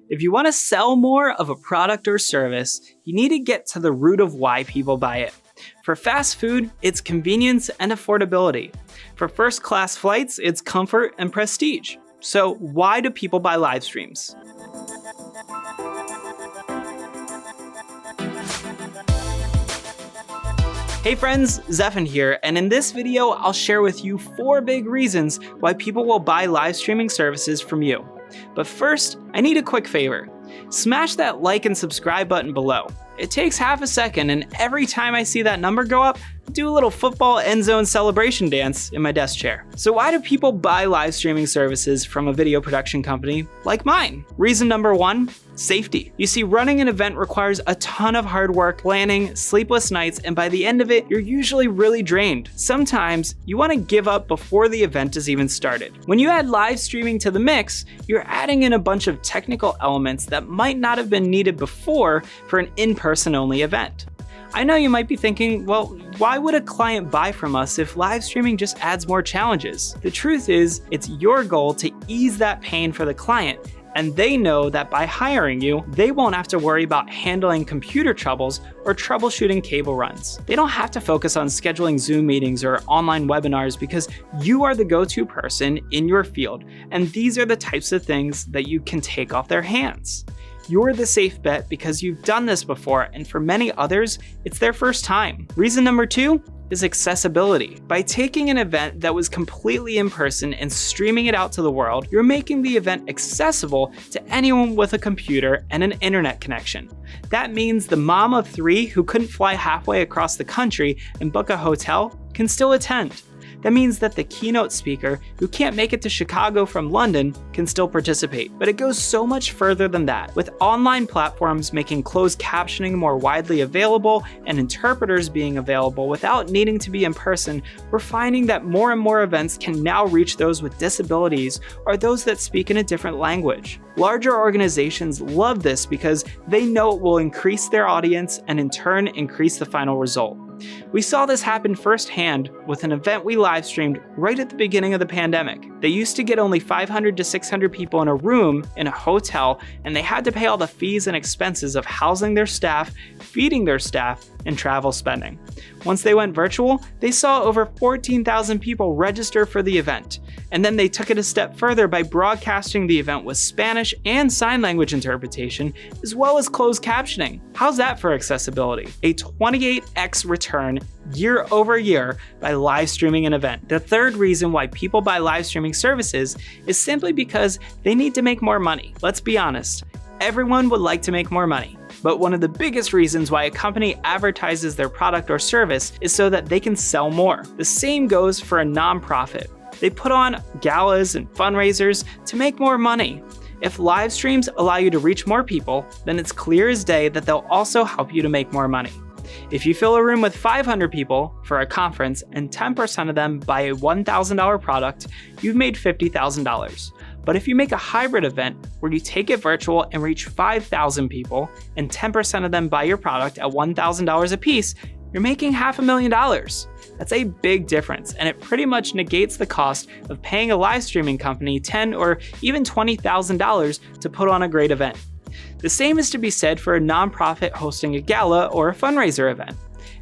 If you want to sell more of a product or service, you need to get to the root of why people buy it. For fast food, it's convenience and affordability. For first-class flights, it's comfort and prestige. So why do people buy live streams? Hey friends, Zephan here, and in this video, I'll share with you 4 big reasons why people will buy live streaming services from you. But first, I need a quick favor. Smash that like and subscribe button below. It takes half a second, and every time I see that number go up, I do a little football end zone celebration dance in my desk chair. So why do people buy live streaming services from a video production company like mine? Reason number 1, safety. You see, running an event requires a ton of hard work, planning, sleepless nights, and by the end of it, you're usually really drained. Sometimes you want to give up before the event is even started. When you add live streaming to the mix, you're adding in a bunch of technical elements that might not have been needed before for an in-person only event. I know you might be thinking, well, why would a client buy from us if live streaming just adds more challenges? The truth is, it's your goal to ease that pain for the client, and they know that by hiring you, they won't have to worry about handling computer troubles or troubleshooting cable runs. They don't have to focus on scheduling Zoom meetings or online webinars because you are the go-to person in your field, and these are the types of things that you can take off their hands. You're the safe bet because you've done this before, and for many others, it's their first time. Reason number 2 is accessibility. By taking an event that was completely in person and streaming it out to the world, you're making the event accessible to anyone with a computer and an internet connection. That means the mom of 3 who couldn't fly halfway across the country and book a hotel can still attend. That means that the keynote speaker who can't make it to Chicago from London can still participate. But it goes so much further than that. With online platforms making closed captioning more widely available and interpreters being available without needing to be in person, we're finding that more and more events can now reach those with disabilities or those that speak in a different language. Larger organizations love this because they know it will increase their audience and in turn increase the final result. We saw this happen firsthand with an event we live streamed right at the beginning of the pandemic. They used to get only 500 to 600 people in a room in a hotel, and they had to pay all the fees and expenses of housing their staff, feeding their staff, and travel spending. Once they went virtual, they saw over 14,000 people register for the event. And then they took it a step further by broadcasting the event with Spanish and sign language interpretation, as well as closed captioning. How's that for accessibility? A 28x return year over year by live streaming an event. The third reason why people buy live streaming services is simply because they need to make more money. Let's be honest. Everyone would like to make more money, but one of the biggest reasons why a company advertises their product or service is so that they can sell more. The same goes for a nonprofit. They put on galas and fundraisers to make more money. If live streams allow you to reach more people, then it's clear as day that they'll also help you to make more money. If you fill a room with 500 people for a conference and 10% of them buy a $1,000 product, you've made $50,000. But if you make a hybrid event where you take it virtual and reach 5,000 people and 10% of them buy your product at $1,000 a piece, you're making $500,000. That's a big difference, and it pretty much negates the cost of paying a live streaming company $10,000 or even $20,000 to put on a great event. The same is to be said for a nonprofit hosting a gala or a fundraiser event.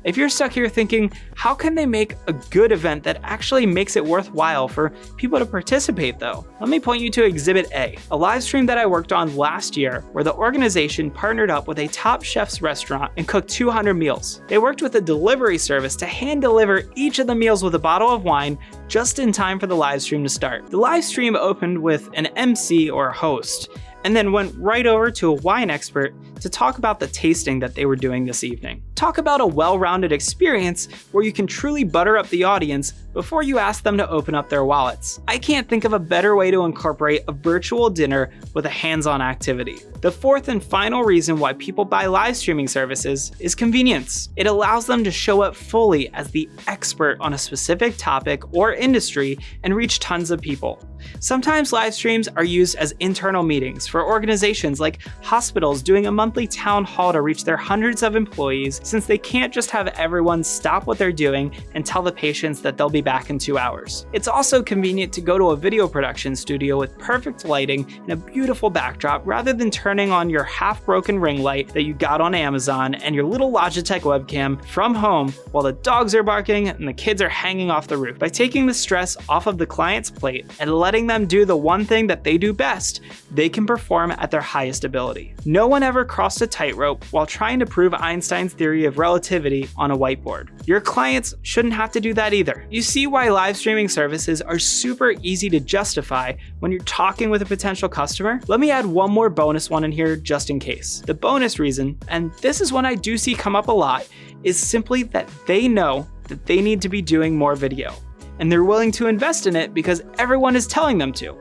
If you're stuck here thinking, how can they make a good event that actually makes it worthwhile for people to participate though? Let me point you to Exhibit A, a live stream that I worked on last year where the organization partnered up with a top chef's restaurant and cooked 200 meals. They worked with a delivery service to hand deliver each of the meals with a bottle of wine just in time for the live stream to start. The live stream opened with an MC or host, and then went right over to a wine expert to talk about the tasting that they were doing this evening. Talk about a well-rounded experience where you can truly butter up the audience before you ask them to open up their wallets. I can't think of a better way to incorporate a virtual dinner with a hands-on activity. The fourth and final reason why people buy live streaming services is convenience. It allows them to show up fully as the expert on a specific topic or industry and reach tons of people. Sometimes live streams are used as internal meetings for organizations like hospitals doing a monthly monthly town hall to reach their hundreds of employees, since they can't just have everyone stop what they're doing and tell the patients that they'll be back in 2 hours. It's also convenient to go to a video production studio with perfect lighting and a beautiful backdrop rather than turning on your half-broken ring light that you got on Amazon and your little Logitech webcam from home while the dogs are barking and the kids are hanging off the roof. By taking the stress off of the client's plate and letting them do the one thing that they do best, they can perform at their highest ability. No one ever crossed a tightrope while trying to prove Einstein's theory of relativity on a whiteboard. Your clients shouldn't have to do that either. You see why live streaming services are super easy to justify when you're talking with a potential customer? Let me add one more bonus one in here just in case. The bonus reason, and this is one I do see come up a lot, is simply that they know that they need to be doing more video, and they're willing to invest in it because everyone is telling them to.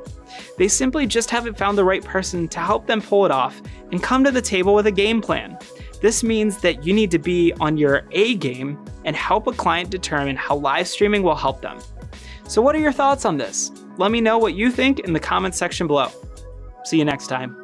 They simply just haven't found the right person to help them pull it off and come to the table with a game plan. This means that you need to be on your A game and help a client determine how live streaming will help them. So what are your thoughts on this? Let me know what you think in the comments section below. See you next time.